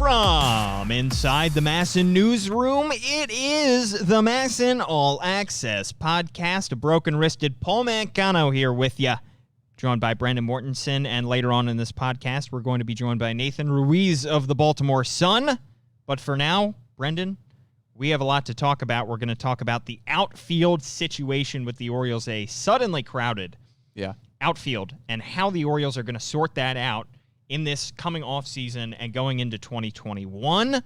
From inside the MASN newsroom, it is the MASN All Access Podcast. A broken-wristed Paul Mancano here with you, joined by Brendan Mortensen, and later on in this podcast, we're going to be joined by Nathan Ruiz of the Baltimore Sun. But for now, Brendan, we have a lot to talk about. We're going to talk about the outfield situation with the Orioles, a suddenly crowded outfield, and how the Orioles are going to sort that out in this coming offseason and going into 2021.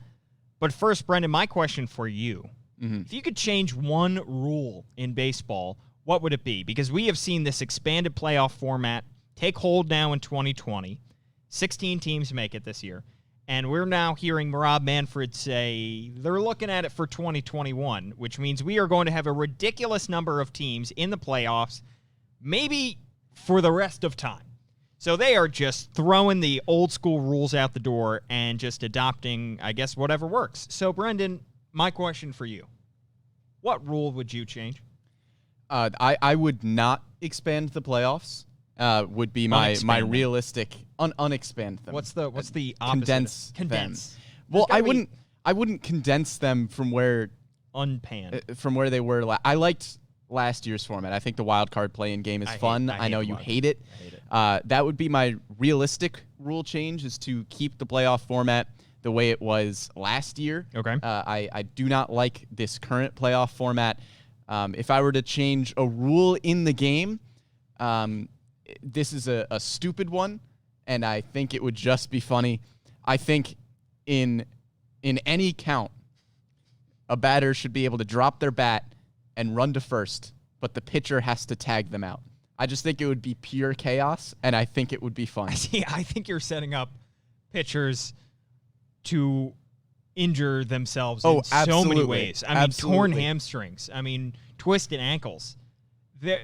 But first, Brendan, my question for you. If you could change one rule in baseball, what would it be? Because we have seen this expanded playoff format take hold now in 2020. 16 teams make it this year. And we're now hearing Rob Manfred say they're looking at it for 2021, which means we are going to have a ridiculous number of teams in the playoffs, maybe for the rest of time. So they are just throwing the old school rules out the door and just adopting, I guess, whatever works. So, Brendan, my question for you, what rule would you change? I would not expand the playoffs. Would be my realistic unexpand them. What's the opposite? Condense. Well, I wouldn't condense them from where they were. I liked last year's format. I think the wild card play-in game is fun. I know you hate it. I hate it. That would be my realistic rule change, is to keep the playoff format the way it was last year. Okay. I do not like this current playoff format. If I were to change a rule in the game, this is a stupid one, and I think it would just be funny. I think in any count, a batter should be able to drop their bat and run to first, but the pitcher has to tag them out. I just think it would be pure chaos, and I think it would be fun. See, I think you're setting up pitchers to injure themselves in so many ways. I mean, torn hamstrings. I mean, twisted ankles.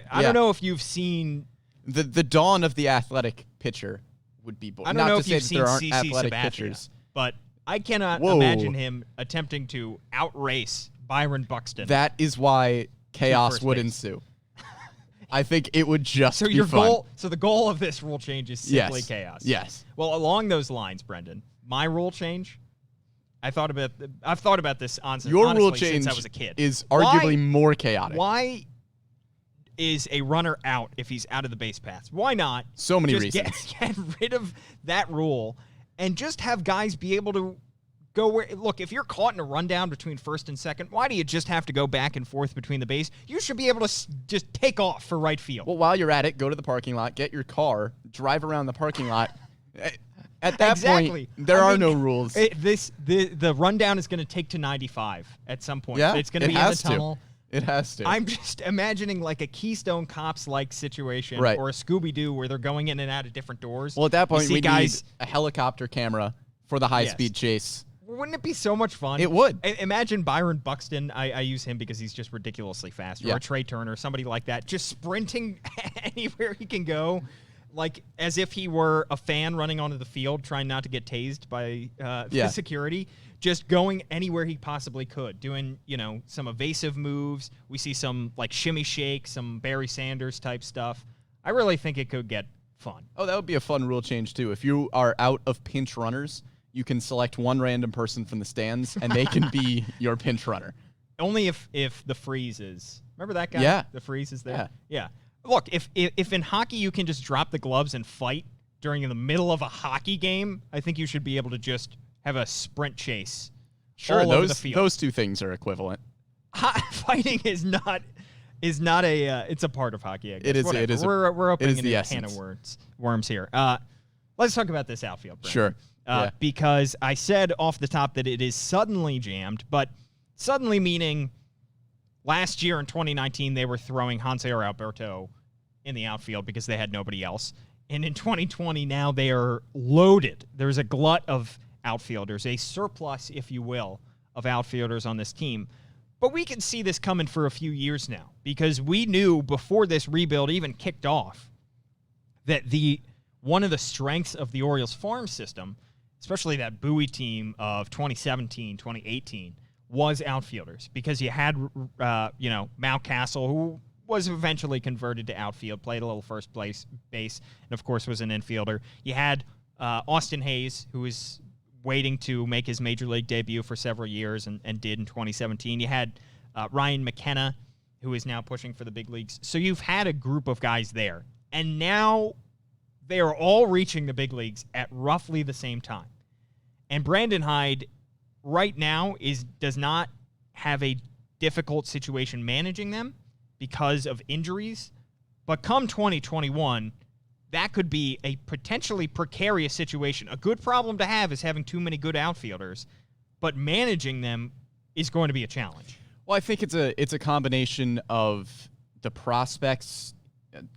I don't know if you've seen the dawn of the athletic pitcher would be boring. I don't know if you've seen CC Sabathia, but I cannot imagine him attempting to outrace Byron Buxton. That is why chaos would ensue. I think it would just be fun. So the goal of this rule change is simply chaos. Yes. Well, along those lines, Brendan, my rule change, I've thought about this honestly since I was a kid. Is arguably more chaotic. Why is a runner out if he's out of the base paths? Why not? So many reasons. Get rid of that rule and just have guys be able to go where. Look, if you're caught in a rundown between first and second, why do you just have to go back and forth between the base? You should be able to just take off for right field. Well, while you're at it, go to the parking lot, get your car, drive around the parking lot. At that point, there are no rules. The rundown is going to take to 95 at some point. Yeah, it's going to be in the tunnel. It has to. I'm just imagining like a Keystone Cops-like situation or a Scooby-Doo where they're going in and out of different doors. Well, at that point, we need a helicopter camera for the high-speed chase. Wouldn't it be so much fun? It would. Imagine Byron Buxton. I use him because he's just ridiculously fast. Or Trey Turner, somebody like that, just sprinting anywhere he can go, like as if he were a fan running onto the field, trying not to get tased by the security. Just going anywhere he possibly could, doing, some evasive moves. We see some like shimmy shake, some Barry Sanders type stuff. I really think it could get fun. Oh, that would be a fun rule change too. If you are out of pinch runners, you can select one random person from the stands, and they can be your pinch runner. Only if the freeze is. Remember that guy? Yeah. The freeze is there? Yeah. Look, if in hockey you can just drop the gloves and fight during the middle of a hockey game, I think you should be able to just have a sprint chase. Sure, all over the field. Those two things are equivalent. Fighting is not a. It's a part of hockey. I guess. It is. We're opening a can of worms here. Let's talk about this outfield, Brandon. Sure. Because I said off the top that it is suddenly jammed, but suddenly meaning last year in 2019 they were throwing Hanser Alberto in the outfield because they had nobody else, and in 2020 now they are loaded. There's a glut of outfielders, a surplus, if you will, of outfielders on this team. But we can see this coming for a few years now because we knew before this rebuild even kicked off that one of the strengths of the Orioles farm system, especially that Bowie team of 2017, 2018, was outfielders because you had, Mountcastle, who was eventually converted to outfield, played a little first base, and of course was an infielder. You had Austin Hayes, who waiting to make his major league debut for several years and did in 2017. You had Ryan McKenna, who is now pushing for the big leagues. So you've had a group of guys there. And now they are all reaching the big leagues at roughly the same time. And Brandon Hyde right now does not have a difficult situation managing them because of injuries. But come 2021, that could be a potentially precarious situation. A good problem to have is having too many good outfielders, but managing them is going to be a challenge. Well, I think it's a combination of the prospects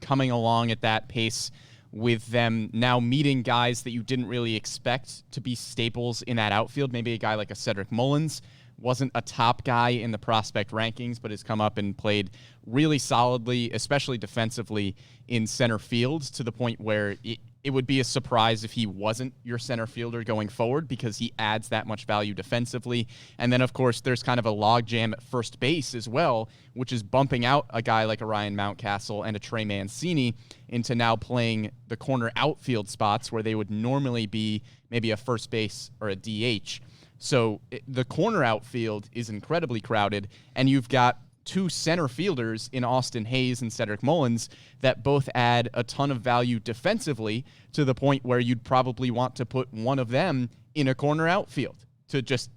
coming along at that pace, with them now meeting guys that you didn't really expect to be staples in that outfield. Maybe a guy like a Cedric Mullins wasn't a top guy in the prospect rankings, but has come up and played really solidly, especially defensively in center field, to the point where it would be a surprise if he wasn't your center fielder going forward, because he adds that much value defensively. And then, of course, there's kind of a logjam at first base as well, which is bumping out a guy like a Ryan Mountcastle and a Trey Mancini into now playing the corner outfield spots where they would normally be maybe a first base or a DH. So the corner outfield is incredibly crowded, and you've got two center fielders in Austin Hayes and Cedric Mullins that both add a ton of value defensively, to the point where you'd probably want to put one of them in a corner outfield to just,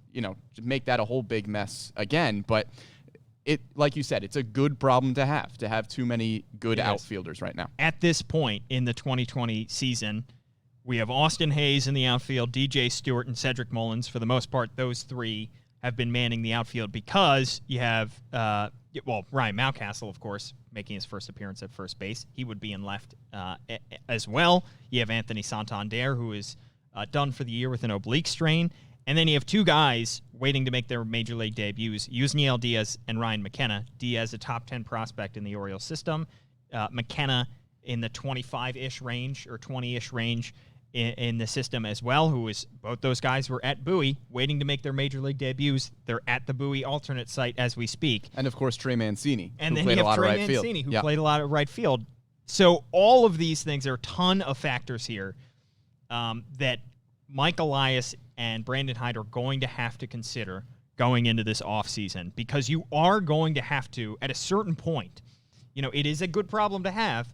make that a whole big mess again. But it, like you said, it's a good problem to have too many good outfielders right now. At this point in the 2020 season, we have Austin Hayes in the outfield, DJ Stewart, and Cedric Mullins. For the most part, those three have been manning the outfield, because you have, Ryan Mountcastle, of course, making his first appearance at first base. He would be in left as well. You have Anthony Santander, who is done for the year with an oblique strain. And then you have two guys waiting to make their major league debuts, Yusniel Diaz and Ryan McKenna. Diaz, a top 10 prospect in the Orioles system. McKenna in the 25-ish range or 20-ish range in the system as well, both those guys were at Bowie waiting to make their major league debuts. They're at the Bowie alternate site as we speak. And of course, Trey Mancini, and who then played you a lot have of Trey right Mancini, field. who played a lot of right field. So all of these things, there are a ton of factors here that Mike Elias and Brandon Hyde are going to have to consider going into this offseason, because you are going to have to, at a certain point, it is a good problem to have,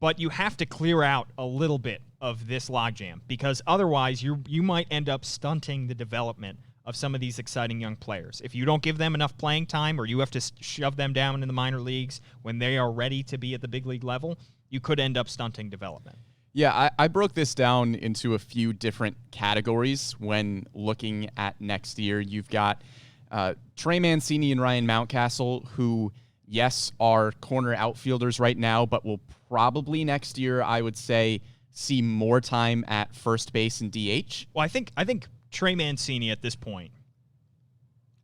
but you have to clear out a little bit of this logjam, because otherwise you might end up stunting the development of some of these exciting young players. If you don't give them enough playing time, or you have to shove them down in the minor leagues when they are ready to be at the big league level, you could end up stunting development. Yeah, I broke this down into a few different categories when looking at next year. You've got Trey Mancini and Ryan Mountcastle, who, yes, are corner outfielders right now, but will probably next year, I would say, see more time at first base and DH. Well, I think Trey Mancini at this point,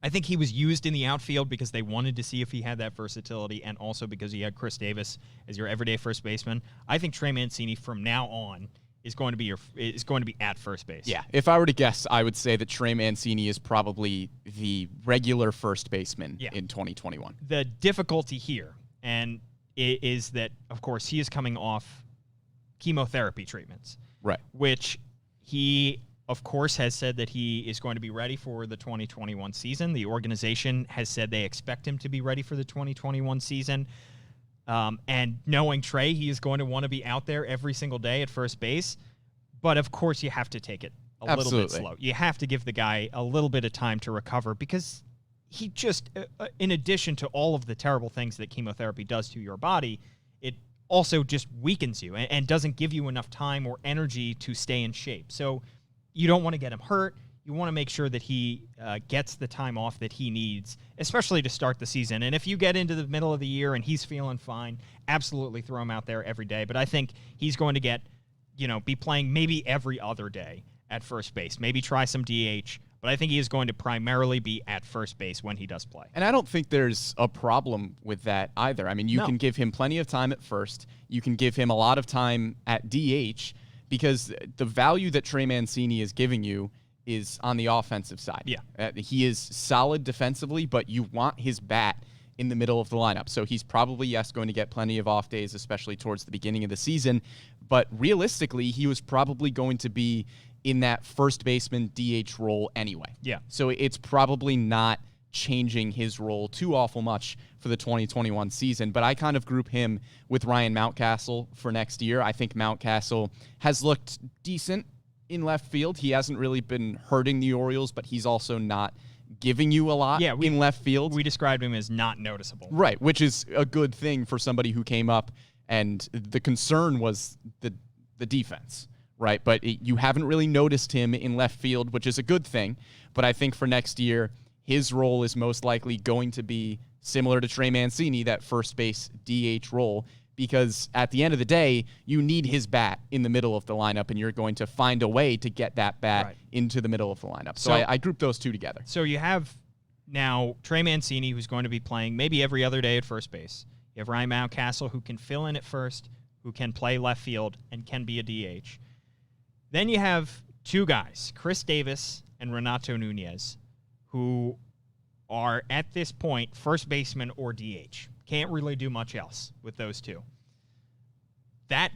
I think he was used in the outfield because they wanted to see if he had that versatility, and also because he had Chris Davis as your everyday first baseman. I think Trey Mancini from now on is going to be at first base. Yeah, if I were to guess, I would say that Trey Mancini is probably the regular first baseman in 2021. The difficulty here, and is that, of course, he is coming off chemotherapy treatments. Right. Which he, of course, has said that he is going to be ready for the 2021 season. The organization has said they expect him to be ready for the 2021 season. And knowing Trey, he is going to want to be out there every single day at first base. But, of course, you have to take it a little bit slow. You have to give the guy a little bit of time to recover, because he just, in addition to all of the terrible things that chemotherapy does to your body, it also just weakens you and doesn't give you enough time or energy to stay in shape. So you don't want to get him hurt. You want to make sure that he gets the time off that he needs, especially to start the season. And if you get into the middle of the year and he's feeling fine, absolutely throw him out there every day. But I think he's going to be playing maybe every other day at first base, maybe try some DH. But I think he is going to primarily be at first base when he does play. And I don't think there's a problem with that either. I mean, you can give him plenty of time at first. You can give him a lot of time at DH, because the value that Trey Mancini is giving you is on the offensive side. Yeah. He is solid defensively, but you want his bat in the middle of the lineup. So he's probably, going to get plenty of off days, especially towards the beginning of the season. But realistically, he was probably going to be in that first baseman DH role anyway. Yeah. So it's probably not changing his role too awful much for the 2021 season, but I kind of group him with Ryan Mountcastle for next year. I think Mountcastle has looked decent in left field. He hasn't really been hurting the Orioles, but he's also not giving you a lot in left field. We described him as not noticeable. Right, which is a good thing for somebody who came up, and the concern was the defense, right? But you haven't really noticed him in left field, which is a good thing. But I think for next year, his role is most likely going to be similar to Trey Mancini, that first base DH role, because at the end of the day, you need his bat in the middle of the lineup, and you're going to find a way to get that bat into the middle of the lineup. So I group those two together. So you have now Trey Mancini, who's going to be playing maybe every other day at first base. You have Ryan Mountcastle, who can fill in at first, who can play left field, and can be a DH. Then you have two guys, Chris Davis and Renato Nunez, who are at this point first baseman or DH. Can't really do much else with those two. That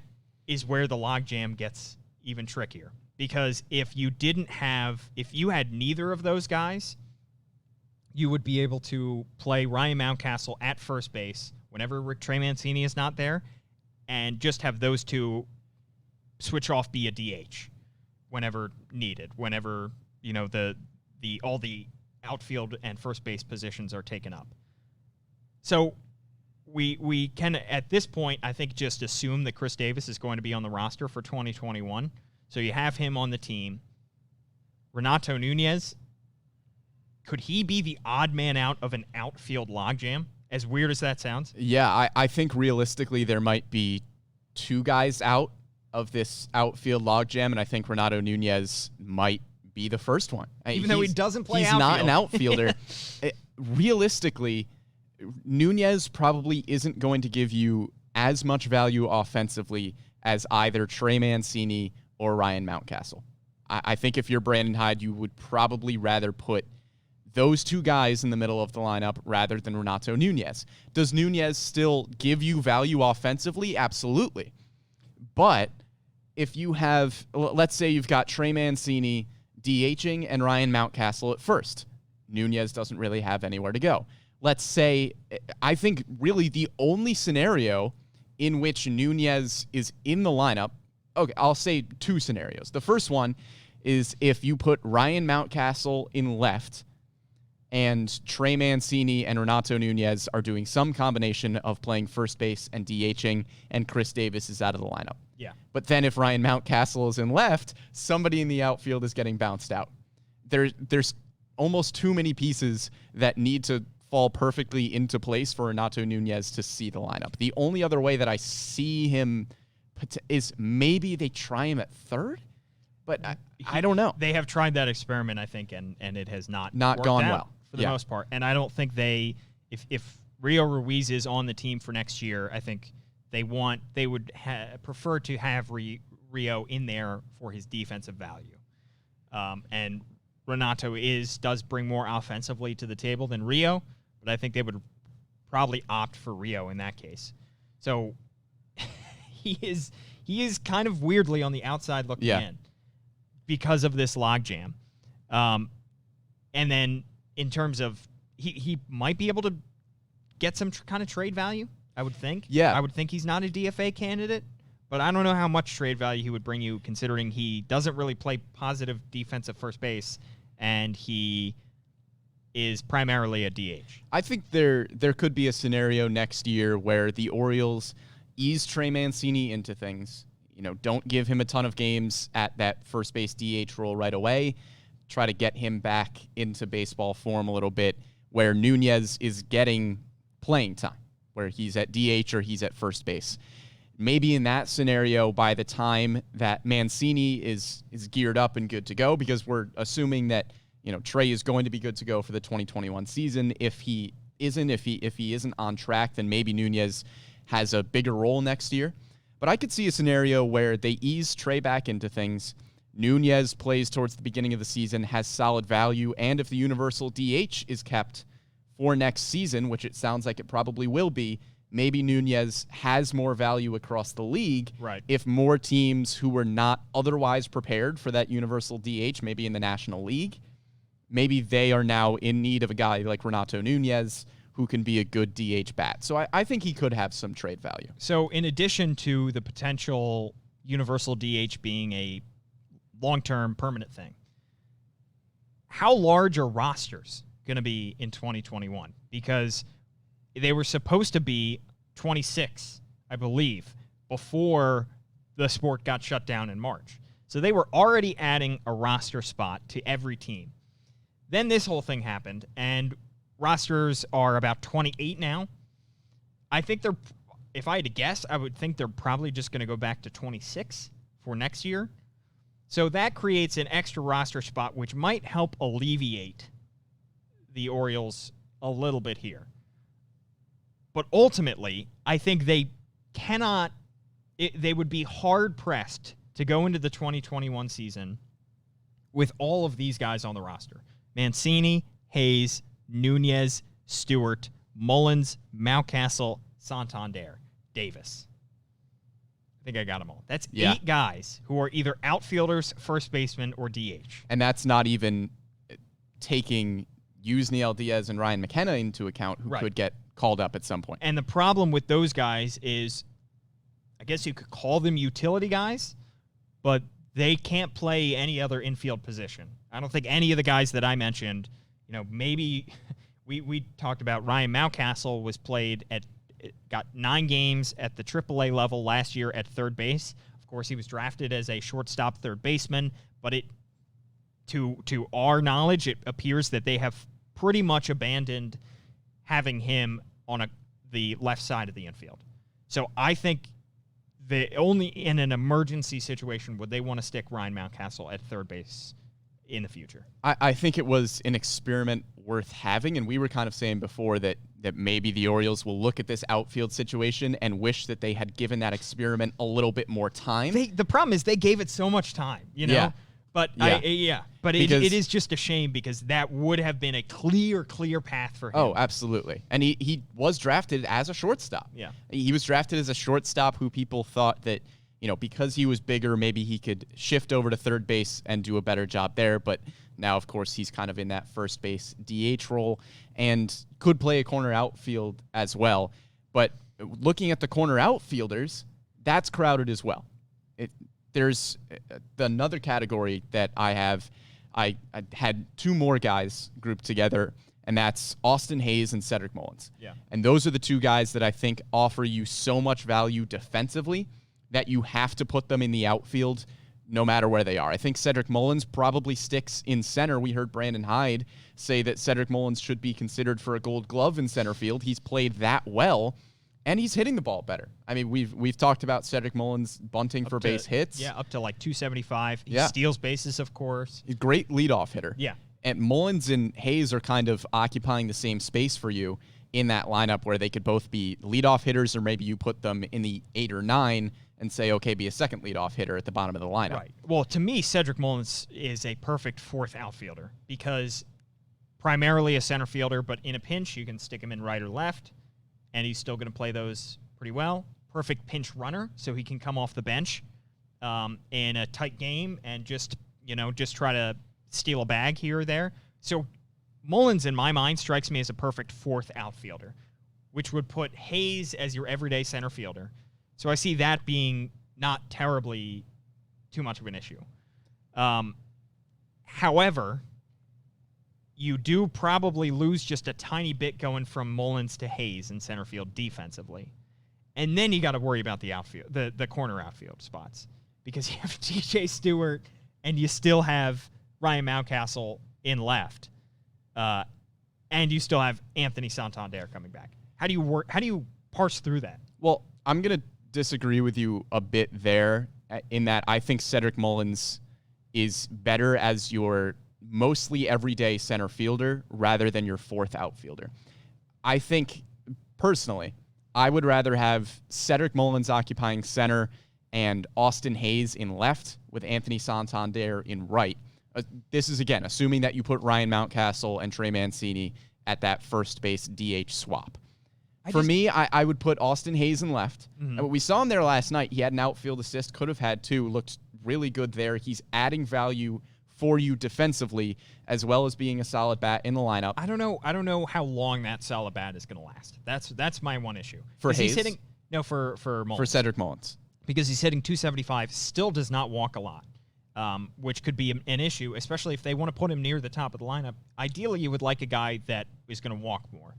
is where the logjam gets even trickier. Because if you had neither of those guys, you would be able to play Ryan Mountcastle at first base whenever Trey Mancini is not there, and just have those two switch off, be a DH whenever needed, whenever, all the outfield and first base positions are taken up. So we can, at this point, I think, just assume that Chris Davis is going to be on the roster for 2021. So you have him on the team. Renato Nunez, could he be the odd man out of an outfield logjam? As weird as that sounds. Yeah, I think realistically there might be two guys out of this outfield logjam, and I think Renato Nunez might be the first one. Even though he doesn't play outfield. He's not an outfielder. Realistically, Nunez probably isn't going to give you as much value offensively as either Trey Mancini or Ryan Mountcastle. I think if you're Brandon Hyde, you would probably rather put those two guys in the middle of the lineup rather than Renato Nunez. Does Nunez still give you value offensively? Absolutely. But if you have, let's say you've got Trey Mancini DHing and Ryan Mountcastle at first. Nunez doesn't really have anywhere to go. Let's say, I think really the only scenario in which Nunez is in the lineup, okay, I'll say two scenarios. The first one is if you put Ryan Mountcastle in left and Trey Mancini and Renato Nunez are doing some combination of playing first base and DHing, and Chris Davis is out of the lineup. Yeah. But then if Ryan Mountcastle is in left, somebody in the outfield is getting bounced out. There's almost too many pieces that need to fall perfectly into place for Renato Nunez to see the lineup. The only other way that I see him is maybe they try him at third, but I don't know. They have tried that experiment, I think, and it has not gone out well for the most part. And I don't think if Rio Ruiz is on the team for next year, I think they would prefer to have Rio in there for his defensive value. And Renato does bring more offensively to the table than Rio, but I think they would probably opt for Rio in that case. So he is kind of weirdly on the outside looking in because of this logjam. And then in terms of he might be able to get some kind of trade value, I would think. Yeah. I would think he's not a DFA candidate, but I don't know how much trade value he would bring you, considering he doesn't really play positive defensive first base, and he is primarily a DH. I think there could be a scenario next year where the Orioles ease Trey Mancini into things. Don't give him a ton of games at that first base DH role right away. Try to get him back into baseball form a little bit, where Nunez is getting playing time, where he's at DH or he's at first base. Maybe in that scenario, by the time that Mancini is geared up and good to go, because we're assuming that Trey is going to be good to go for the 2021 season. If he isn't on track, then maybe Nunez has a bigger role next year. But I could see a scenario where they ease Trey back into things. Nunez plays towards the beginning of the season, has solid value, and if the universal DH is kept for next season, which it sounds like it probably will be, maybe Nunez has more value across the league Right. if more teams who were not otherwise prepared for that universal DH, maybe in the National League, maybe they are now in need of a guy like Renato Nunez who can be a good DH bat. So I think he could have some trade value. So in addition to the potential universal DH being a long-term permanent thing, how large are rosters going to be in 2021? Because they were supposed to be 26, I believe, before the sport got shut down in March. So they were already adding a roster spot to every team. Then this whole thing happened, and rosters are about 28 now. I think they're, if I had to guess, I would think they're probably just going to go back to 26 for next year. So that creates an extra roster spot, which might help alleviate the Orioles a little bit here. But ultimately, I think they cannot, they would be hard-pressed to go into the 2021 season with all of these guys on the roster. Mancini, Hayes, Nunez, Stewart, Mullins, Mountcastle, Santander, Davis. I think I got them all. That's 8 guys who are either outfielders, first baseman, or DH. And that's not even taking Yusniel Diaz and Ryan McKenna into account, who could get called up at some point. And the problem with those guys is, I guess you could call them utility guys, but they can't play any other infield position. I don't think any of the guys that I mentioned, maybe we talked about Ryan Mountcastle got 9 games at the AAA level last year at third base. Of course, he was drafted as a shortstop third baseman, but to our knowledge, it appears that they have pretty much abandoned having him on the left side of the infield. So I think only in an emergency situation would they want to stick Ryan Mountcastle at third base in the future. I think it was an experiment worth having, and we were kind of saying before that maybe the Orioles will look at this outfield situation and wish that they had given that experiment a little bit more time. The problem is they gave it so much time, Yeah. But it is just a shame because that would have been a clear path for him. Oh, absolutely. And he was drafted as a shortstop. Yeah. He was drafted as a shortstop who people thought that, because he was bigger, maybe he could shift over to third base and do a better job there. But now, of course, he's kind of in that first base DH role and could play a corner outfield as well. But looking at the corner outfielders, that's crowded as well. There's another category that I have. I had 2 more guys grouped together, and that's Austin Hayes and Cedric Mullins. Yeah. And those are the 2 guys that I think offer you so much value defensively that you have to put them in the outfield no matter where they are. I think Cedric Mullins probably sticks in center. We heard Brandon Hyde say that Cedric Mullins should be considered for a Gold Glove in center field. He's played that well, and he's hitting the ball better. I mean, we've talked about Cedric Mullins bunting for base hits. Yeah, up to like 275. He steals bases, of course. He's a great leadoff hitter. Yeah. And Mullins and Hayes are kind of occupying the same space for you in that lineup where they could both be leadoff hitters, or maybe you put them in the 8 or 9 and say, okay, be a second leadoff hitter at the bottom of the lineup. Right. Well, to me, Cedric Mullins is a perfect 4th outfielder because primarily a center fielder, but in a pinch, you can stick him in right or left, and he's still going to play those pretty well. Perfect pinch runner, so he can come off the bench in a tight game and just try to steal a bag here or there. So Mullins, in my mind, strikes me as a perfect 4th outfielder, which would put Hayes as your everyday center fielder. So I see that being not terribly too much of an issue. However, you do probably lose just a tiny bit going from Mullins to Hayes in center field defensively. And then you got to worry about the outfield, the corner outfield spots, because you have DJ Stewart and you still have Ryan Mountcastle in left. And you still have Anthony Santander coming back. How do you parse through that? Well, I'm going to disagree with you a bit there in that I think Cedric Mullins is better as your mostly everyday center fielder rather than your 4th outfielder. I think, personally, I would rather have Cedric Mullins occupying center and Austin Hayes in left with Anthony Santander in right. This is, again, assuming that you put Ryan Mountcastle and Trey Mancini at that first base DH swap. For me, I would put Austin Hayes in left. And we saw him there last night. He had an outfield assist, could have had two, looked really good there. He's adding value for you defensively, as well as being a solid bat in the lineup. I don't know how long that solid bat is going to last. That's my one issue. For Hayes? He's hitting, no, for Mullins. For Cedric Mullins. Because he's hitting 275, still does not walk a lot, which could be an issue, especially if they want to put him near the top of the lineup. Ideally, you would like a guy that is going to walk more.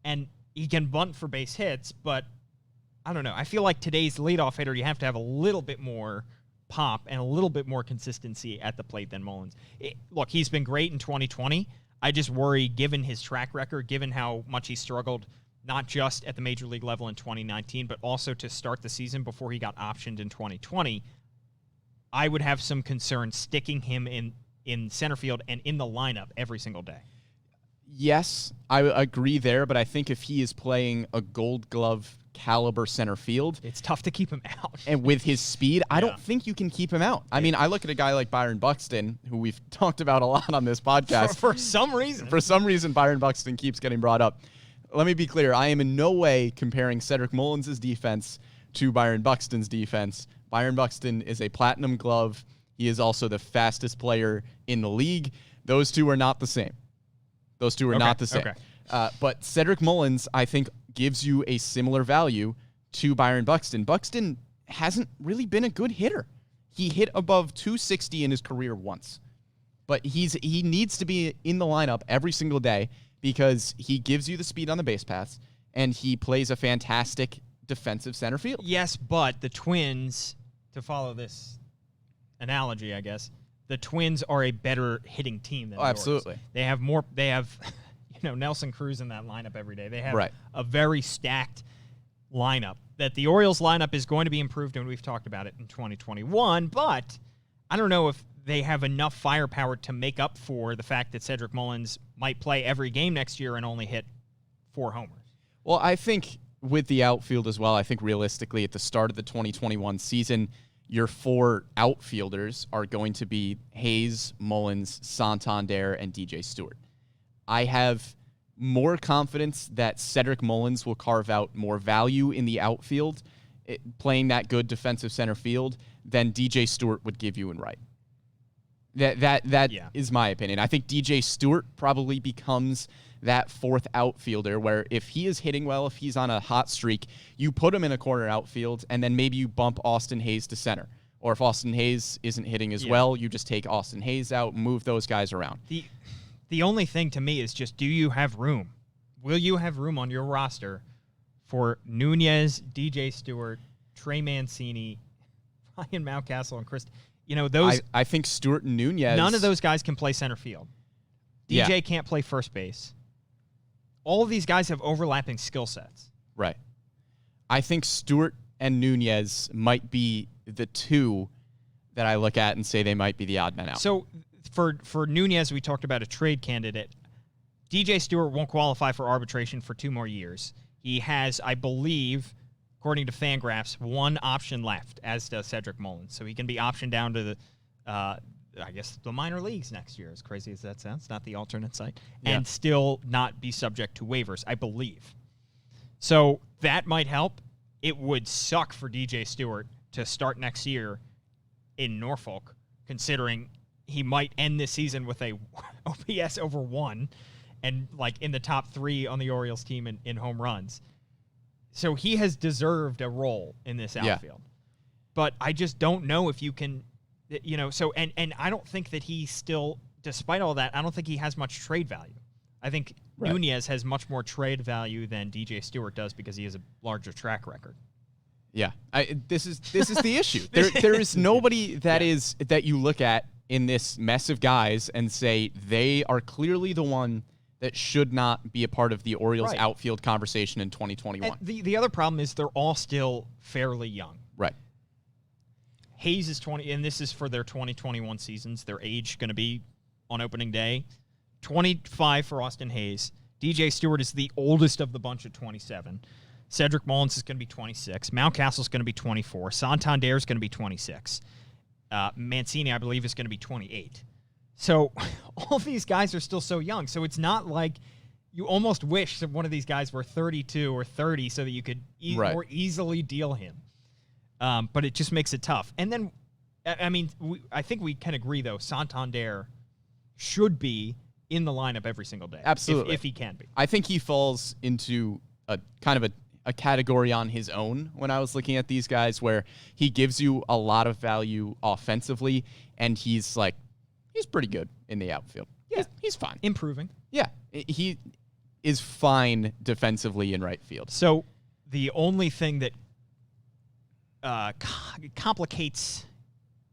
And he can bunt for base hits, but I don't know. I feel like today's leadoff hitter, you have to have a little bit more pop and a little bit more consistency at the plate than Mullins. Look, he's been great in 2020. I just worry, given his track record, given how much he struggled, not just at the major league level in 2019, but also to start the season before he got optioned in 2020, I would have some concern sticking him in center field and in the lineup every single day. Yes, I agree there, but I think if he is playing a Gold Glove caliber center field, it's tough to keep him out. And with his speed, I don't think you can keep him out. I mean, I look at a guy like Byron Buxton, who we've talked about a lot on this podcast. For some reason. For some reason, Byron Buxton keeps getting brought up. Let me be clear. I am in no way comparing Cedric Mullins' defense to Byron Buxton's defense. Byron Buxton is a platinum glove. He is also the fastest player in the league. Those two are not the same. Those two are not the same. Okay. But Cedric Mullins, I think, gives you a similar value to Byron Buxton. Buxton hasn't really been a good hitter. He hit above 260 in his career once. But he needs to be in the lineup every single day because he gives you the speed on the base paths, and he plays a fantastic defensive center field. Yes, but the Twins, to follow this analogy, I guess, the Twins are a better hitting team than the Orioles. Absolutely. They have Nelson Cruz in that lineup every day. They have a very stacked lineup that the Orioles lineup is going to be improved, and we've talked about it in 2021, but I don't know if they have enough firepower to make up for the fact that Cedric Mullins might play every game next year and only hit 4 homers. Well, I think with the outfield as well, I think realistically at the start of the 2021 season, your 4 outfielders are going to be Hayes, Mullins, Santander, and DJ Stewart. I have more confidence that Cedric Mullins will carve out more value in the outfield, playing that good defensive center field, than DJ Stewart would give you in right. That is my opinion. I think DJ Stewart probably becomes that 4th outfielder where if he is hitting well, if he's on a hot streak, you put him in a corner outfield, and then maybe you bump Austin Hayes to center. Or if Austin Hayes isn't hitting as well, you just take Austin Hayes out, move those guys around. The only thing to me is just, do you have room? Will you have room on your roster for Nunez, DJ Stewart, Trey Mancini, Ryan Mountcastle, and Chris? Those. I think Stewart and Nunez. None of those guys can play center field. DJ can't play first base. All of these guys have overlapping skill sets. Right. I think Stewart and Nunez might be the 2 that I look at and say they might be the odd men out. So for Nunez, we talked about a trade candidate. DJ Stewart won't qualify for arbitration for 2 more years. He has, I believe, according to Fangraphs, 1 option left, as does Cedric Mullins. So he can be optioned down to the minor leagues next year, as crazy as that sounds, not the alternate site, and still not be subject to waivers, I believe. So that might help. It would suck for DJ Stewart to start next year in Norfolk, considering he might end this season with a OPS over 1 and in the top 3 on the Orioles team in home runs. So he has deserved a role in this outfield. But I just don't know if you can, and I don't think that he still, despite all that, I don't think he has much trade value. I think Nunez has much more trade value than DJ Stewart does because he has a larger track record. Yeah, this is the issue. There is nobody that you look at in this mess of guys and say they are clearly the one that should not be a part of the Orioles outfield conversation in 2021. And the other problem is they're all still fairly young. Right. Hayes is 20, and this is for their 2021 seasons. Their age going to be on opening day. 25 for Austin Hayes. DJ Stewart is the oldest of the bunch at 27. Cedric Mullins is going to be 26. Mountcastle is going to be 24. Santander is going to be 26. Mancini, I believe, is going to be 28. So all these guys are still so young. So it's not like you almost wish that one of these guys were 32 or 30 so that you could more easily deal him. But it just makes it tough. And then, I mean, I think we can agree, though, Santander should be in the lineup every single day. Absolutely. If he can be. I think he falls into a kind of a category on his own when I was looking at these guys, where he gives you a lot of value offensively, and he's pretty good in the outfield. Yeah, he's fine. Improving. Yeah, he is fine defensively in right field. So the only thing that complicates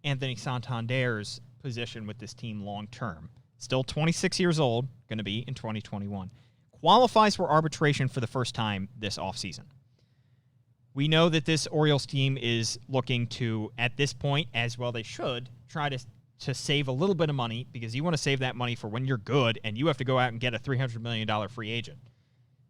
Anthony Santander's position with this team long term, still 26 years old, going to be in 2021, qualifies for arbitration for the first time this offseason. We know that this Orioles team is looking to, at this point, as well they should, try to save a little bit of money, because you want to save that money for when you're good and you have to go out and get a $300 million free agent.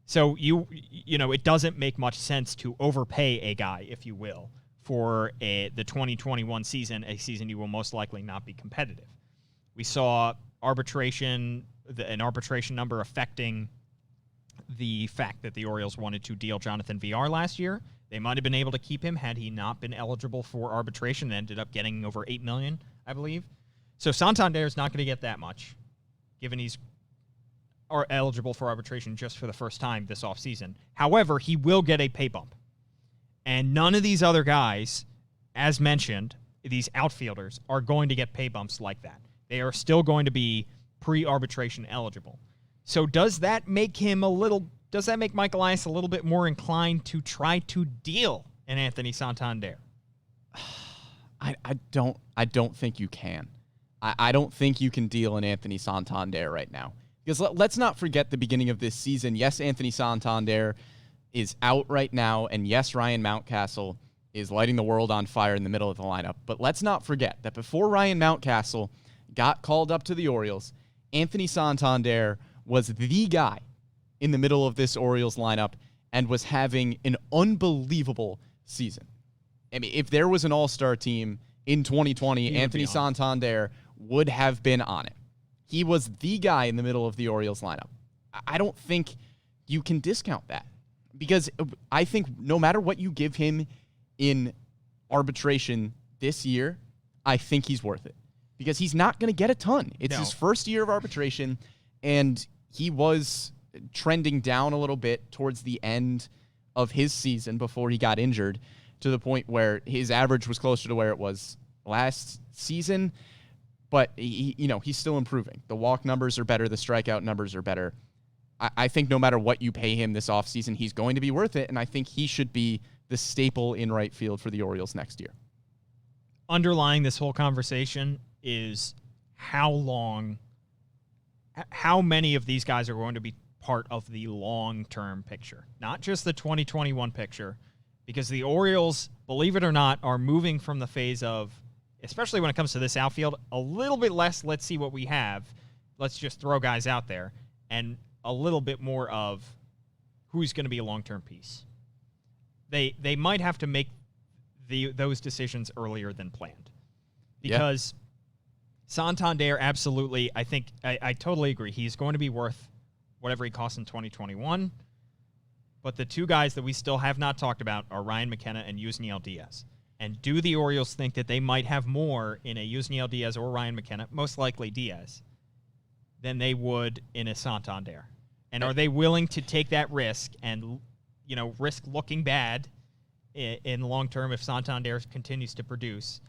So you know, it doesn't make much sense to overpay a guy, if you will, for the 2021 season, a season you will most likely not be competitive. We saw an arbitration number affecting the fact that the Orioles wanted to deal Jonathan Villar last year. They might have been able to keep him had he not been eligible for arbitration, and ended up getting over $8 million, I believe. So Santander is not going to get that much, given he's eligible for arbitration just for the first time this offseason. However, he will get a pay bump. And none of these other guys, as mentioned, these outfielders, are going to get pay bumps like that. They are still going to be pre-arbitration eligible. So does that make Mike Elias a little bit more inclined to try to deal an Anthony Santander? I don't think you can. I don't think you can deal an Anthony Santander right now. Because let's not forget the beginning of this season. Yes, Anthony Santander is out right now, and yes, Ryan Mountcastle is lighting the world on fire in the middle of the lineup. But let's not forget that before Ryan Mountcastle got called up to the Orioles, Anthony Santander was the guy in the middle of this Orioles lineup and was having an unbelievable season. I mean, if there was an all-star team in 2020, Anthony Santander would have been on it. He was the guy in the middle of the Orioles lineup. I don't think you can discount that, because I think no matter what you give him in arbitration this year, I think he's worth it, because he's not going to get a ton. It's his first year of arbitration, and he was trending down a little bit towards the end of his season before he got injured, to the point where his average was closer to where it was last season. But he's still improving. The walk numbers are better. The strikeout numbers are better. I think no matter what you pay him this offseason, he's going to be worth it, and I think he should be the staple in right field for the Orioles next year. Underlying this whole conversation is how many of these guys are going to be part of the long-term picture, not just the 2021 picture, because the Orioles, believe it or not, are moving from the phase of, especially when it comes to this outfield, a little bit less, let's see what we have, let's just throw guys out there, and a little bit more of who's going to be a long-term piece. They might have to make those decisions earlier than planned, because Santander, absolutely, I think, I totally agree. He's going to be worth whatever he costs in 2021, but the two guys that we still have not talked about are Ryan McKenna and Yusniel Diaz. And do the Orioles think that they might have more in a Yusniel Diaz or Ryan McKenna, most likely Diaz, than they would in a Santander? And are they willing to take that risk and, risk looking bad in the long term if Santander continues to produce,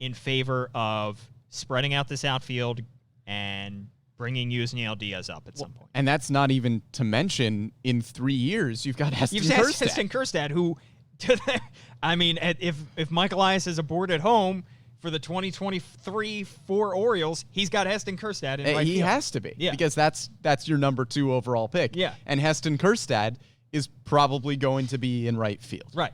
in favor of spreading out this outfield and bringing Yusniel Diaz up at some point? And that's not even to mention, in 3 years, you've got Heston Kjerstad, who... I mean, if Mike Elias is aboard at home for the 2023 Orioles, he's got Heston Kjerstad in right field. He has to be, because that's your number 2 overall pick. Yeah. And Heston Kjerstad is probably going to be in right field. Right.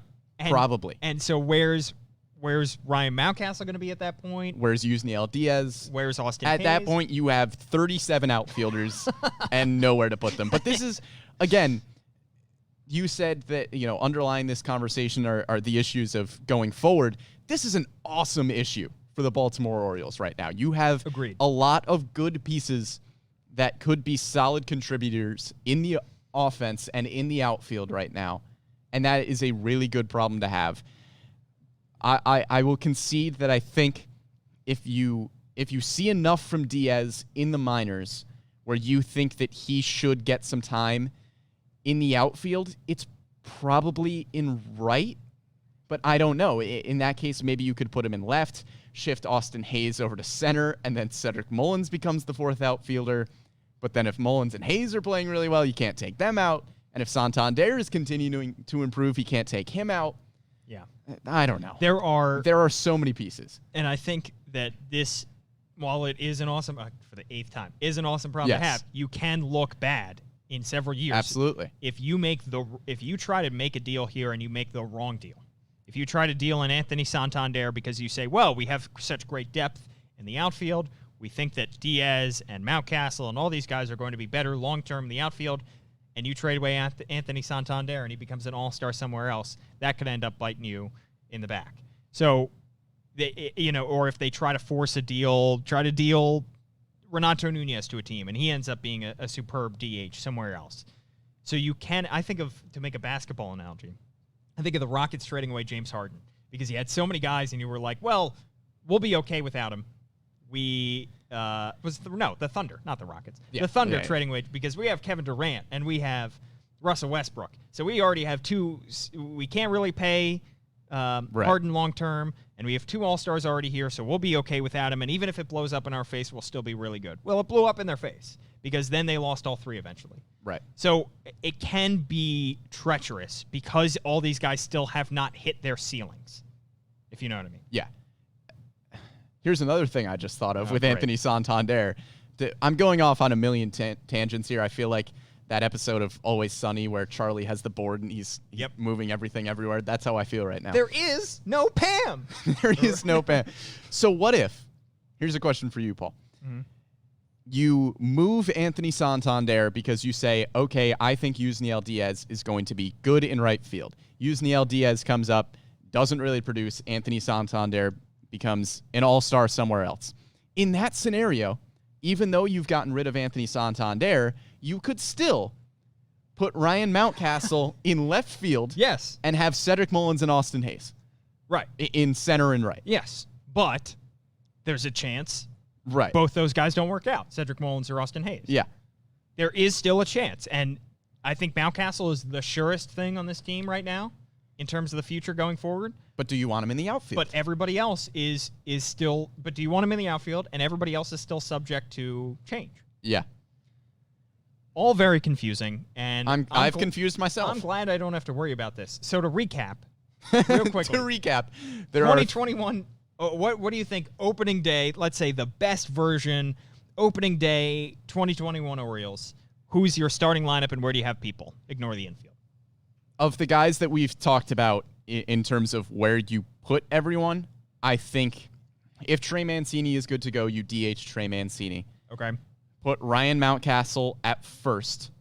Probably. And so where's Ryan Mountcastle going to be at that point? Where's Yusniel Diaz? Where's Austin At Hayes? that point, you have 37 outfielders and nowhere to put them. But this is, again... You said that, underlying this conversation are the issues of going forward. This is an awesome issue for the Baltimore Orioles right now. You have a lot of good pieces that could be solid contributors in the offense and in the outfield right now, and that is a really good problem to have. I will concede that I think if you see enough from Diaz in the minors where you think that he should get some time in the outfield, it's probably in right, but I don't know. In that case, maybe you could put him in left, shift Austin Hayes over to center, and then Cedric Mullins becomes the fourth outfielder. But then if Mullins and Hayes are playing really well, you can't take them out. And if Santander is continuing to improve, you can't take him out. Yeah. I don't know. There are so many pieces. And I think that this, while it is an awesome, for the 8th time, is an awesome problem to have, you can look bad in several years. Absolutely. If you try to make a deal here and you make the wrong deal. If you try to deal in Anthony Santander because you say, well, we have such great depth in the outfield, we think that Diaz and Mountcastle and all these guys are going to be better long-term in the outfield, and you trade away Anthony Santander and he becomes an all-star somewhere else, that could end up biting you in the back. So, or if they try to force a deal, try to deal Renato Nunez to a team, and he ends up being a superb DH somewhere else. So you can, to make a basketball analogy, I think of the Rockets trading away James Harden because he had so many guys, and you were like, well, we'll be okay without him. The Thunder, not the Rockets. Yeah. The Thunder trading away because we have Kevin Durant and we have Russell Westbrook. So we already have two. We can't really pay Harden long term, and we have 2 All-Stars already here, so we'll be okay without him. And even if it blows up in our face, we'll still be really good. Well, it blew up in their face because then they lost all 3 eventually. Right. So it can be treacherous because all these guys still have not hit their ceilings, if you know what I mean. Yeah. Here's another thing I just thought of with Anthony Santander. I'm going off on a million tangents here. I feel like that episode of Always Sunny where Charlie has the board and he's moving everything everywhere. That's how I feel right now. There is no Pam. There is no Pam. So what if, here's a question for you, Paul. Mm-hmm. You move Anthony Santander because you say, okay, I think Yusniel Diaz is going to be good in right field. Yusniel Diaz comes up, doesn't really produce. Anthony Santander becomes an all-star somewhere else. In that scenario, even though you've gotten rid of Anthony Santander, you could still put Ryan Mountcastle in left field and have Cedric Mullins and Austin Hayes. Right. In center and right. Yes, but there's a chance right. both those guys don't work out, Cedric Mullins or Austin Hayes. Yeah. There is still a chance, and I think Mountcastle is the surest thing on this team right now in terms of the future going forward. But do you want him in the outfield? But everybody else is still – but do you want him in the outfield? And everybody else is still subject to change. Yeah. All very confusing. And I've confused myself. I'm glad I don't have to worry about this. So to recap, real quickly. 2021 – what do you think opening day, let's say the best version, opening day 2021 Orioles, who's your starting lineup and where do you have people? Ignore the infield. Of the guys that we've talked about in terms of where you put everyone, I think if Trey Mancini is good to go, you DH Trey Mancini. Okay. Put Ryan Mountcastle at first.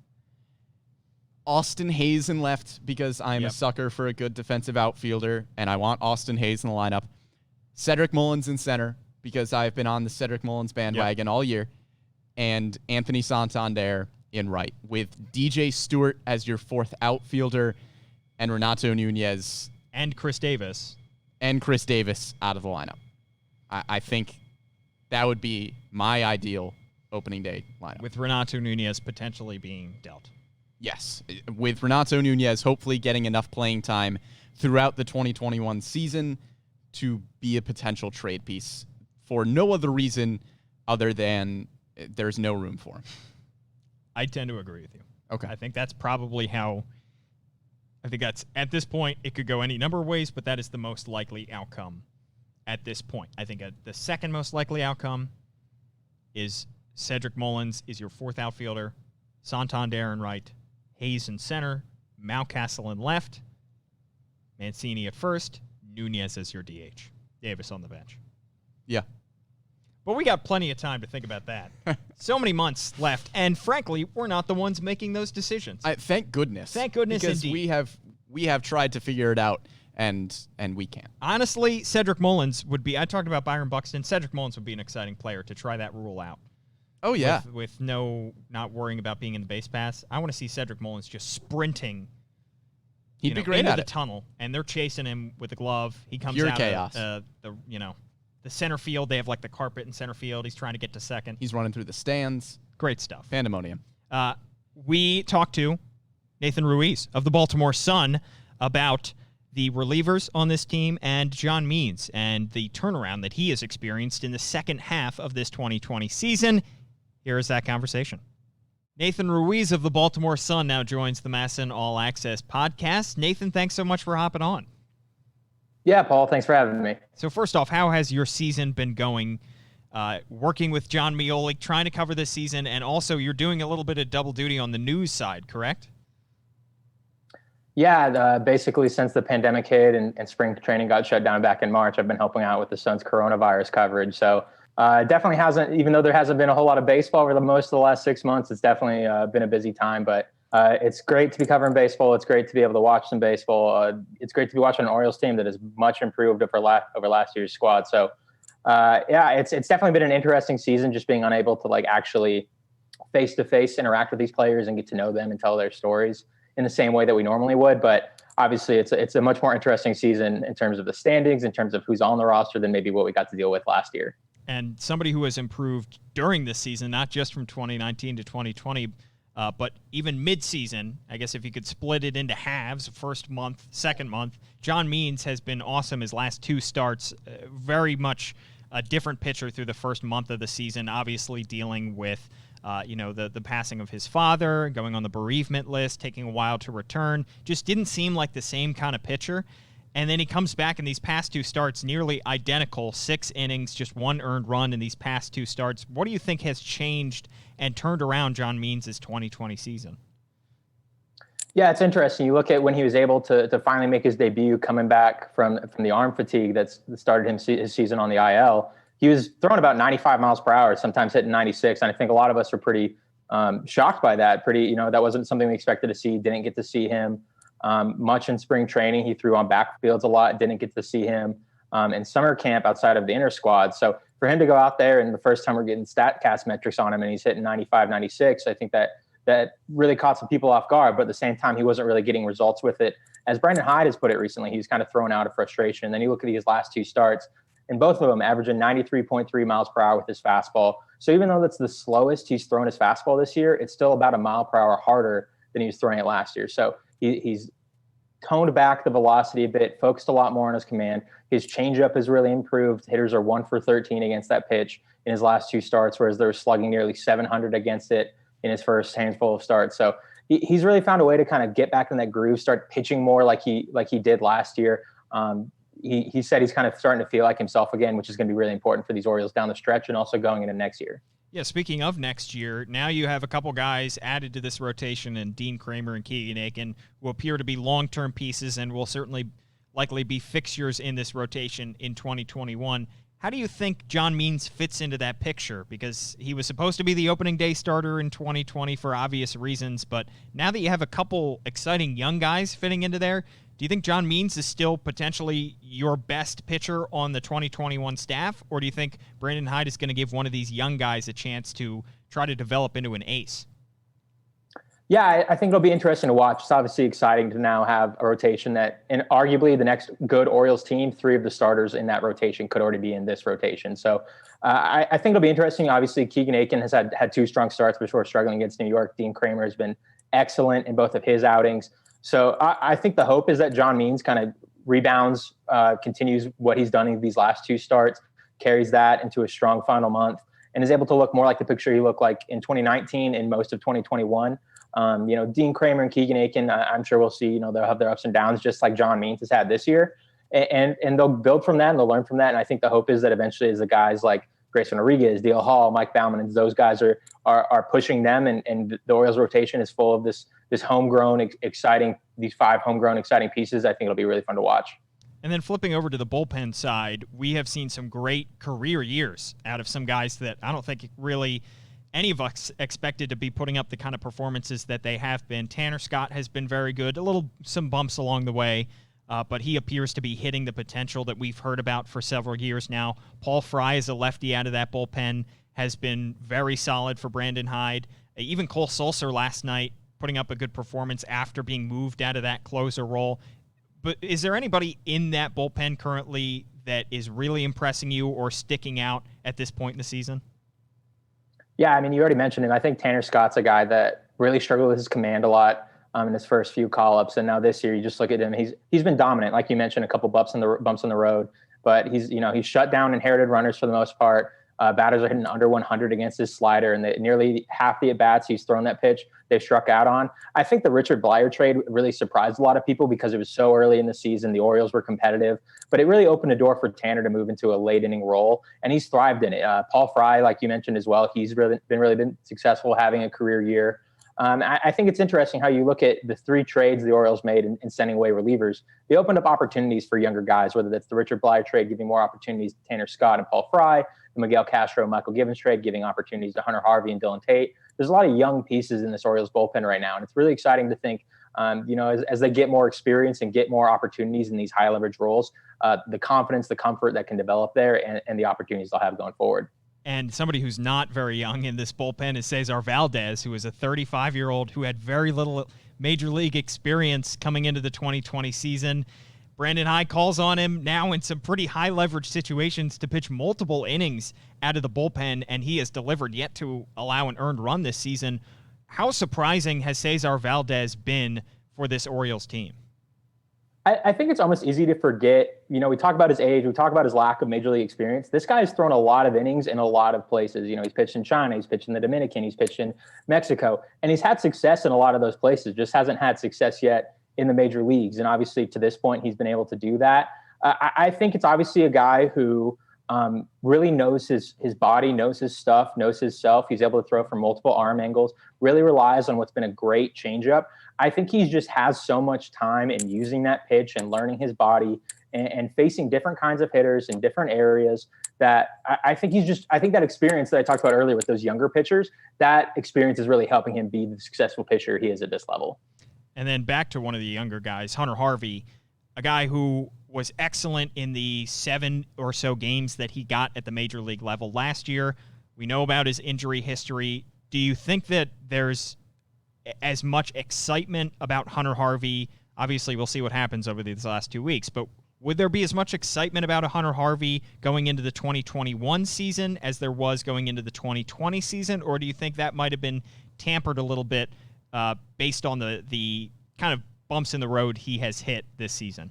Austin Hayes in left because I'm a sucker for a good defensive outfielder, and I want Austin Hayes in the lineup. Cedric Mullins in center because I've been on the Cedric Mullins bandwagon all year. And Anthony Santander in right with DJ Stewart as your 4th outfielder and Renato Nunez. And Chris Davis. Out of the lineup. I think that would be my ideal opening day lineup. With Renato Nunez potentially being dealt. Yes. With Renato Nunez hopefully getting enough playing time throughout the 2021 season to be a potential trade piece for no other reason other than there's no room for him. I tend to agree with you. Okay. I think that's probably how... I think that's, at this point, it could go any number of ways, but that is the most likely outcome at this point. I think the second most likely outcome is Cedric Mullins is your 4th outfielder, Santander in right, Hayes in center, Mountcastle in left, Mancini at first, Nunez as your DH, Davis on the bench. Yeah. But we got plenty of time to think about that. So many months left, and frankly, we're not the ones making those decisions. Thank goodness. Thank goodness, because indeed. we have tried to figure it out, and we can't. Honestly, Cedric Mullins would be. I talked about Byron Buxton. Cedric Mullins would be an exciting player to try that rule out. Oh, yeah. With not worrying about being in the base pass. I want to see Cedric Mullins just sprinting. He'd be great into at the it. tunnel, and they're chasing him with a glove. He comes Pure out chaos. of the center field. They have like the carpet in center field. He's trying to get to second. He's running through the stands. Great stuff. Pandemonium. We talked to Nathan Ruiz of the Baltimore Sun about the relievers on this team and John Means and the turnaround that he has experienced in the second half of this 2020 season. Here is that conversation. Nathan Ruiz of the Baltimore Sun now joins the MASN All Access Podcast. Nathan, thanks so much for hopping on. Yeah, Paul, thanks for having me. So first off, how has your season been going, working with John Mioli, trying to cover this season, and also you're doing a little bit of double duty on the news side, correct? Yeah, basically since the pandemic hit and spring training got shut down back in March, I've been helping out with the Suns coronavirus coverage. So it definitely hasn't, even though there hasn't been a whole lot of baseball over most of the last 6 months, it's definitely been a busy time. But it's great to be covering baseball. It's great to be able to watch some baseball. It's great to be watching an Orioles team that is much improved over last year's squad. So it's definitely been an interesting season, just being unable to actually face-to-face interact with these players and get to know them and tell their stories in the same way that we normally would. But obviously it's a much more interesting season in terms of the standings, in terms of who's on the roster than maybe what we got to deal with last year. And somebody who has improved during this season, not just from 2019 to 2020, but even mid-season, I guess if you could split it into halves, first month, second month, John Means has been awesome his last two starts, very much a different pitcher through the first month of the season, obviously dealing with the passing of his father, going on the bereavement list, taking a while to return, just didn't seem like the same kind of pitcher. And then he comes back in these past two starts, nearly identical, 6 innings, just 1 earned run in these past two starts. What do you think has changed and turned around John Means' 2020 season? Yeah, it's interesting. You look at when he was able to finally make his debut, coming back from the arm fatigue that started his season on the IL. He was throwing about 95 miles per hour, sometimes hitting 96. And I think a lot of us were pretty shocked by that. That wasn't something we expected to see. Didn't get to see him much in spring training. He threw on backfields a lot. Didn't get to see him in summer camp outside of the inner squad. So for him to go out there and the first time we're getting StatCast metrics on him and he's hitting 95, 96, I think that really caught some people off guard. But at the same time, he wasn't really getting results with it. As Brendan Hyde has put it recently, he was kind of thrown out of frustration. Then you look at his last two starts, and both of them averaging 93.3 miles per hour with his fastball. So even though that's the slowest he's thrown his fastball this year, it's still about a mile per hour harder than he was throwing it last year. So he's toned back the velocity a bit, focused a lot more on his command. His changeup has really improved. Hitters are 1 for 13 against that pitch in his last two starts, whereas they were slugging nearly 700 against it in his first handful of starts. So he's really found a way to kind of get back in that groove, start pitching more like he did last year. He said he's kind of starting to feel like himself again, which is going to be really important for these Orioles down the stretch and also going into next year. Yeah, speaking of next year, now you have a couple guys added to this rotation, and Dean Kramer and Keegan Aiken, who appear to be long-term pieces and will certainly likely be fixtures in this rotation in 2021. How do you think John Means fits into that picture? Because he was supposed to be the opening day starter in 2020 for obvious reasons, but now that you have a couple exciting young guys fitting into there, do you think John Means is still potentially your best pitcher on the 2021 staff, or do you think Brandon Hyde is going to give one of these young guys a chance to try to develop into an ace? Yeah, I think it'll be interesting to watch. It's obviously exciting to now have a rotation that, and arguably the next good Orioles team, 3 of the starters in that rotation could already be in this rotation. So I think it'll be interesting. Obviously, Keegan Aiken has had 2 strong starts before struggling against New York. Dean Kramer has been excellent in both of his outings. So I think the hope is that John Means kind of rebounds, continues what he's done in these last 2 starts, carries that into a strong final month, and is able to look more like the picture he looked like in 2019 and most of 2021. Dean Kramer and Keegan Aiken, I'm sure we'll see, they'll have their ups and downs just like John Means has had this year. And they'll build from that and they'll learn from that. And I think the hope is that eventually as the guys like Grayson Rodriguez, Dale Hall, Mike Baumann, and those guys are pushing them. And the Orioles rotation is full of this homegrown, exciting, these 5 homegrown, exciting pieces. I think it'll be really fun to watch. And then flipping over to the bullpen side, we have seen some great career years out of some guys that I don't think really any of us expected to be putting up the kind of performances that they have been. Tanner Scott has been very good, some bumps along the way. but he appears to be hitting the potential that we've heard about for several years now. Paul Fry is a lefty out of that bullpen, has been very solid for Brandon Hyde. Even Cole Sulser last night putting up a good performance after being moved out of that closer role. But is there anybody in that bullpen currently that is really impressing you or sticking out at this point in the season? Yeah, I mean, you already mentioned him. I think Tanner Scott's a guy that really struggled with his command a lot in his first few call-ups, and now this year you just look at him. He's been dominant, like you mentioned, a couple bumps on the road, but he's shut down inherited runners for the most part. Batters are hitting under 100 against his slider, and nearly half the at-bats he's thrown that pitch, they've struck out on. I think the Richard Blyer trade really surprised a lot of people because it was so early in the season. The Orioles were competitive, but it really opened a door for Tanner to move into a late-inning role, and he's thrived in it. Paul Fry, like you mentioned as well, he's really been successful, having a career year. I think it's interesting how you look at the three trades the Orioles made in sending away relievers. They opened up opportunities for younger guys, whether that's the Richard Blyer trade giving more opportunities to Tanner Scott and Paul Fry, the Miguel Castro, Michael Givens trade giving opportunities to Hunter Harvey and Dylan Tate. There's a lot of young pieces in this Orioles bullpen right now, and it's really exciting to think, as they get more experience and get more opportunities in these high leverage roles, the confidence, the comfort that can develop there, and the opportunities they'll have going forward. And somebody who's not very young in this bullpen is Cesar Valdez, who is a 35-year-old who had very little major league experience coming into the 2020 season. Brandon Hyde calls on him now in some pretty high leverage situations to pitch multiple innings out of the bullpen, and he has delivered, yet to allow an earned run this season. How surprising has Cesar Valdez been for this Orioles team? I think it's almost easy to forget. We talk about his age, we talk about his lack of major league experience. This guy's thrown a lot of innings in a lot of places. He's pitched in China, he's pitched in the Dominican, he's pitched in Mexico, and he's had success in a lot of those places, just hasn't had success yet in the major leagues. And obviously to this point, he's been able to do that. I think it's obviously a guy who really knows his body, knows his stuff, knows his self. He's able to throw from multiple arm angles, really relies on what's been a great changeup. I think he just has so much time in using that pitch and learning his body and facing different kinds of hitters in different areas that I think that experience that I talked about earlier with those younger pitchers, that experience is really helping him be the successful pitcher he is at this level. And then back to one of the younger guys, Hunter Harvey, a guy who was excellent in the 7 or so games that he got at the major league level last year. We know about his injury history. Do you think that there's as much excitement about Hunter Harvey? Obviously, we'll see what happens over these last 2 weeks, but would there be as much excitement about a Hunter Harvey going into the 2021 season as there was going into the 2020 season? Or do you think that might have been tampered a little bit based on the kind of bumps in the road he has hit this season?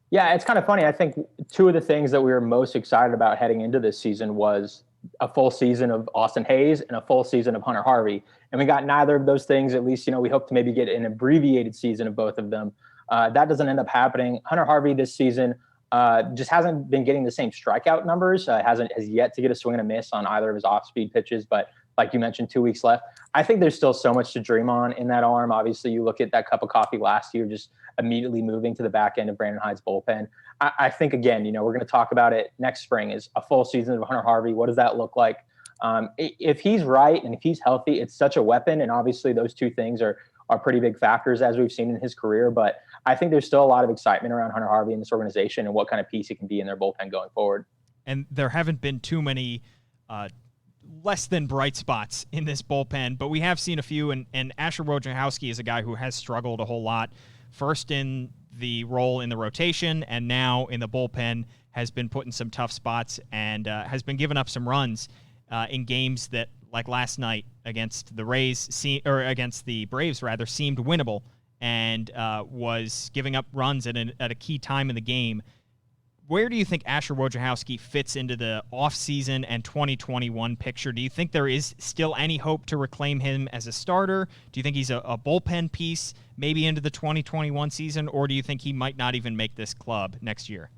Yeah, it's kind of funny. I think two of the things that we were most excited about heading into this season was a full season of Austin Hayes and a full season of Hunter Harvey. And we got neither of those things. At least, we hope to maybe get an abbreviated season of both of them. That doesn't end up happening. Hunter Harvey this season just hasn't been getting the same strikeout numbers, has yet to get a swing and a miss on either of his off-speed pitches. But like you mentioned, 2 weeks left. I think there's still so much to dream on in that arm. Obviously, you look at that cup of coffee last year, just immediately moving to the back end of Brandon Hyde's bullpen. I think, again, we're going to talk about it next spring, is a full season of Hunter Harvey. What does that look like? If he's right and if he's healthy, it's such a weapon. And obviously those two things are pretty big factors as we've seen in his career. But I think there's still a lot of excitement around Hunter Harvey in this organization and what kind of piece he can be in their bullpen going forward. And there haven't been too many less than bright spots in this bullpen, but we have seen a few, and Asher Wojciechowski is a guy who has struggled a whole lot, first in the role in the rotation and now in the bullpen, has been put in some tough spots and has been giving up some runs in games that, like last night against the against the Braves, seemed winnable, and was giving up runs at a key time in the game. Where do you think Asher Wojciechowski fits into the offseason and 2021 picture? Do you think there is still any hope to reclaim him as a starter? Do you think he's a bullpen piece maybe into the 2021 season, or do you think he might not even make this club next year?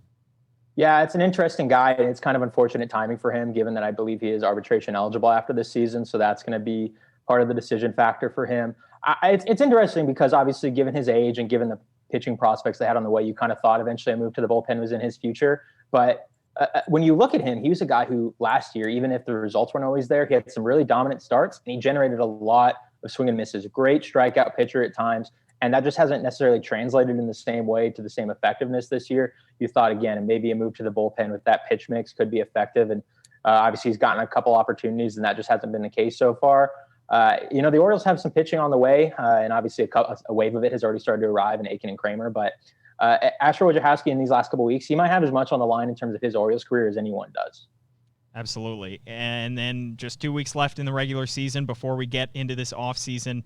Yeah, it's an interesting guy, and it's kind of unfortunate timing for him, given that I believe he is arbitration eligible after this season, so that's going to be part of the decision factor for him. It's interesting because obviously given his age and given the pitching prospects they had on the way, you kind of thought eventually a move to the bullpen was in his future. But when you look at him, he was a guy who last year, even if the results weren't always there, he had some really dominant starts and he generated a lot of swing and misses. A great strikeout pitcher at times. And that just hasn't necessarily translated in the same way to the same effectiveness this year. You thought, again, and maybe a move to the bullpen with that pitch mix could be effective. And obviously he's gotten a couple opportunities, and that just hasn't been the case so far. The Orioles have some pitching on the way, and obviously a wave of it has already started to arrive in Aiken and Kramer. But Asher Wojciechowski in these last couple of weeks, he might have as much on the line in terms of his Orioles career as anyone does. Absolutely. And then just 2 weeks left in the regular season before we get into this offseason.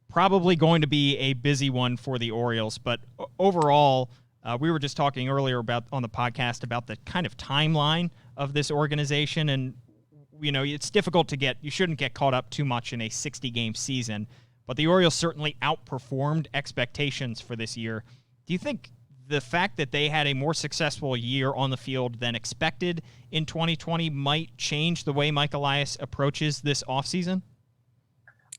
Probably going to be a busy one for the Orioles. But overall, we were just talking earlier on the podcast about the kind of timeline of this organization. And, it's difficult you shouldn't get caught up too much in a 60-game season. But the Orioles certainly outperformed expectations for this year. Do you think the fact that they had a more successful year on the field than expected in 2020 might change the way Mike Elias approaches this offseason?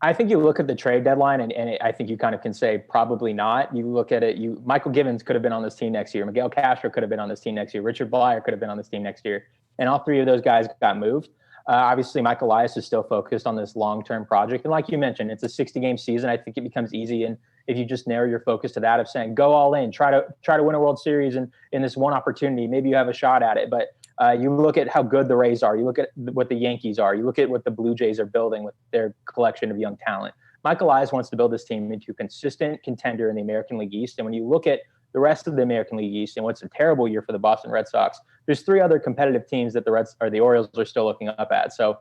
I think you look at the trade deadline, and I think you kind of can say probably not. You look at it, Michael Givens could have been on this team next year. Miguel Castro could have been on this team next year. Richard Blyer could have been on this team next year. And all three of those guys got moved. Obviously, Mike Elias is still focused on this long-term project. And like you mentioned, it's a 60-game season. I think it becomes easy. And if you just narrow your focus to that of saying, go all in, try to win a World Series in this one opportunity, maybe you have a shot at it. But you look at how good the Rays are. You look at what the Yankees are. You look at what the Blue Jays are building with their collection of young talent. Mike Elias wants to build this team into a consistent contender in the American League East. And when you look at the rest of the American League East and what's a terrible year for the Boston Red Sox, there's three other competitive teams that the Orioles are still looking up at. So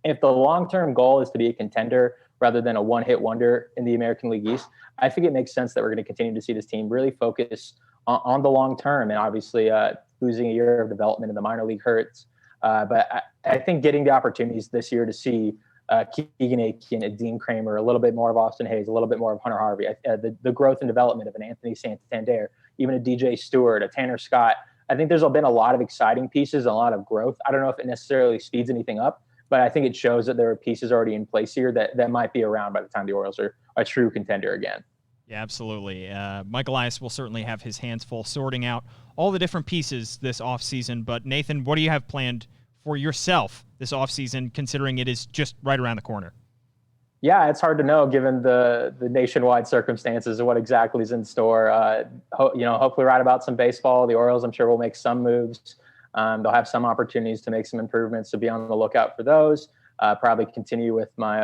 if the long-term goal is to be a contender rather than a one-hit wonder in the American League East, I think it makes sense that we're going to continue to see this team really focus on the long term. And obviously losing a year of development in the minor league hurts. But I think getting the opportunities this year to see Keegan Aiken, a Dean Kramer, a little bit more of Austin Hayes, a little bit more of Hunter Harvey, the growth and development of an Anthony Santander, even a DJ Stewart, a Tanner Scott. I think there's been a lot of exciting pieces, a lot of growth. I don't know if it necessarily speeds anything up, but I think it shows that there are pieces already in place here that might be around by the time the Orioles are a true contender again. Yeah, absolutely. Mike Elias will certainly have his hands full sorting out all the different pieces this offseason. But Nathan, what do you have planned for yourself this offseason, considering it is just right around the corner? Yeah, it's hard to know given the nationwide circumstances of what exactly is in store. Hopefully write about some baseball. The Orioles, I'm sure, will make some moves. They'll have some opportunities to make some improvements, so be on the lookout for those. Probably continue with my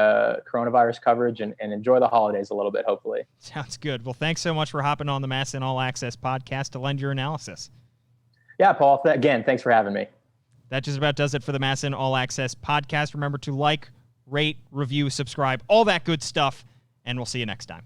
coronavirus coverage and enjoy the holidays a little bit, hopefully. Sounds good. Well, thanks so much for hopping on the MASN All Access podcast to lend your analysis. Yeah, Paul, again, thanks for having me. That just about does it for the MASN All Access podcast. Remember to like, rate, review, subscribe, all that good stuff, and we'll see you next time.